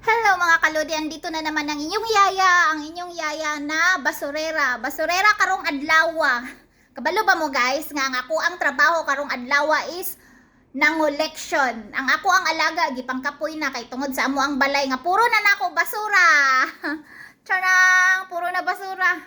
Hello mga kalodi, andito na naman ang inyong yaya na basurera. Basurera karong adlaw. Kabalo ba mo guys nga ako ang trabaho karong adlaw is nangoleksyon. Ang ako ang alaga gipangkapoy na kay tungod sa amo ang balay nga puro na nako basura. Charang, puro na basura.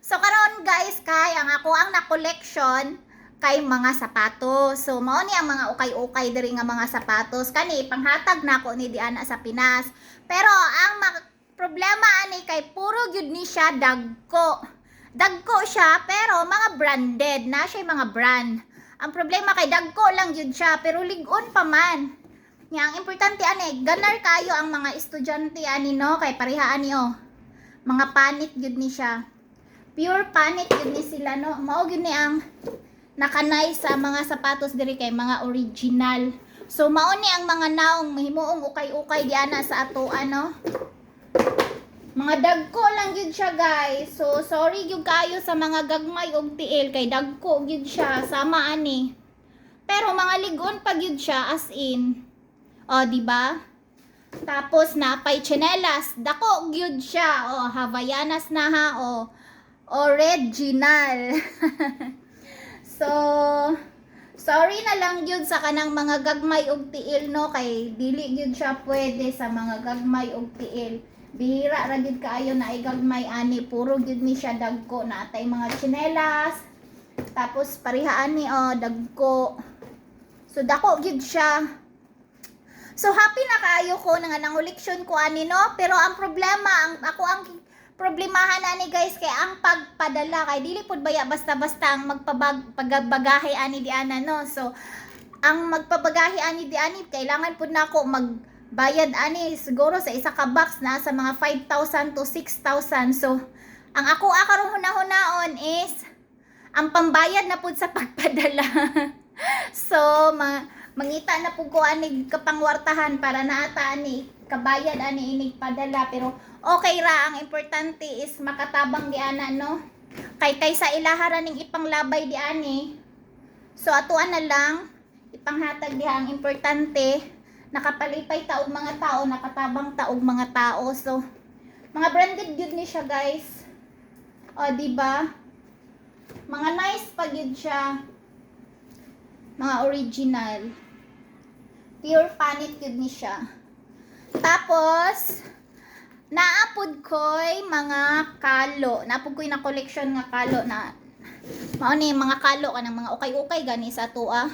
So karon guys kay ang ako ang na-collection kay mga sapatos. So mao ni ang mga ukay-ukay diri nga mga sapatos kani panghatag nako ni Diana sa Pinas. Pero ang problema ani kay puro gyud ni siya dagko. Dagko siya pero mga branded na siya mga brand. Ang problema kay dagko lang gyud siya pero ligon pa man. Nya ang importante ani ganar kayo ang mga estudyante ani no kay pareha ani oh. Mga panit gyud ni siya. Pure panit gyud ni sila no. Mao gyud ni ang nakanay sa mga sapatos diri kay mga original. So mao ni ang mga naong mahimuong ukay-ukay diana sa ato ano. Mga dagko lang gyud siya guys. So sorry gyud kayo sa mga gagmay og tiil kay dagko gyud siya sama ani. Pero mga ligon pa gyud siya as in. O di ba? Tapos napay tsinelas, dako gyud siya. O Havaianas na ha o original. So, sorry na lang gyud sa kanang mga gagmay og tiil no kay dili gyud siya pwede sa mga gagmay og tiil. Bihira ra gyud kaayo na ay gagmay ani, puro gyud ni siya dagko na atay mga tsinelas. Tapos pareha ani oh dagko. So dako gyud siya. So happy na kaayo ko nga nangoleksyon ko ani no, pero ang problema ang problemahan ani guys kay ang pagpadala kay dili pud baya basta-basta ang magpabagahe ani di ana no. So ang magpabagahe ani di ani kailangan pud nako magbayad ani siguro sa isa ka box na sa mga 5,000 to 6,000. So ang ako karong hunahon is ang pambayad na pud sa pagpadala. So mangita na pud ko ani kapangwartahan para naata ani kabayad ani inig padala pero okay ra ang importante is makatabang di ana no kay sa ilahara ning ipanglabay di ani. So atuan na lang ipanghatag diha ang importante nakapalipay ta og mga tao nakatabang ta og mga tao. So mga branded gyud ni siya guys. O di ba? Mga nice pa gyud siya. Mga original. Pure panit gyud ni siya. Tapos naapod ko'y mga kalo. Naapod ko'y na collection nga kalo na mao ni mga kalo kanang mga ukay-ukay gani sa atoa.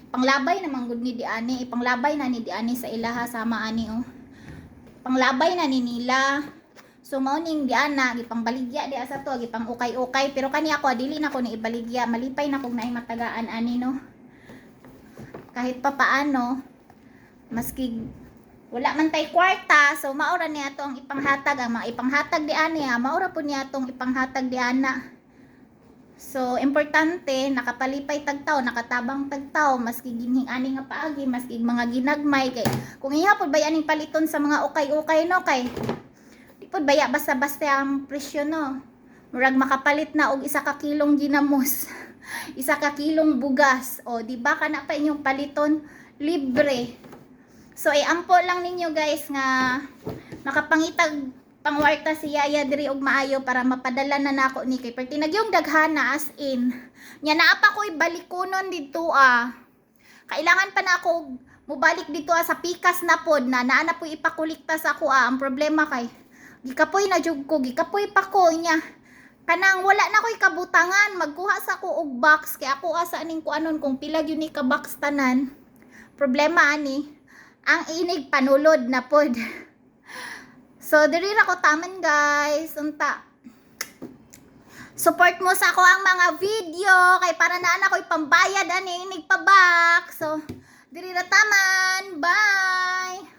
Panglabay naman gud ni diani, ipanglabay na ni diani sa ilaha sama ani oh. Panglabay na ni nila. So mao ning diana gipangbaligya di sa to, gipang ukay-ukay pero kani ako dili na ko ni ibaligya, malipay na kog naay matagaan ani no. Kahit pa paano maski wala man tay kwarta, so maura niya to ang ipanghatag, ang mga ipanghatag di ani ha, maura po niya tong ipanghatag di ana. So importante nakapalipay tagtaw, nakatabang tagtaw, maski ginhing ani nga paagi, maski mga ginagmay kay kung ihapon bay aning paliton sa mga ukay-ukay no kay di pod baya basta-basta ang presyo no. Murag makapalit na og isa ka kilong ginamos, isa ka kilong bugas, o di ba kana pa inyong paliton libre. So ampo lang ninyo guys nga makapangitag pangwarta si Yaya diri og maayo para mapadala na nako ni kay perti nagyong daghana as in. Nya naa pa ko'y balikonon dito Kailangan pa na ako mubalik dito sa pikas na pod na naa na po'y ipakulikta sa ako Ang problema kay gikapoy na jud ko, gikapoy pa ko nya. Kanang wala na ko'y kabutangan magkuha sa ko og box kay ako asa ning kuanon kung pila gyud ni ka box tanan. Problema ani ang inig panulod na pod. So diri ra ko taman guys unta support mo sa ako ang mga video kay para naa na ko'y pambayad ani inig pa box. So diri ra taman, bye.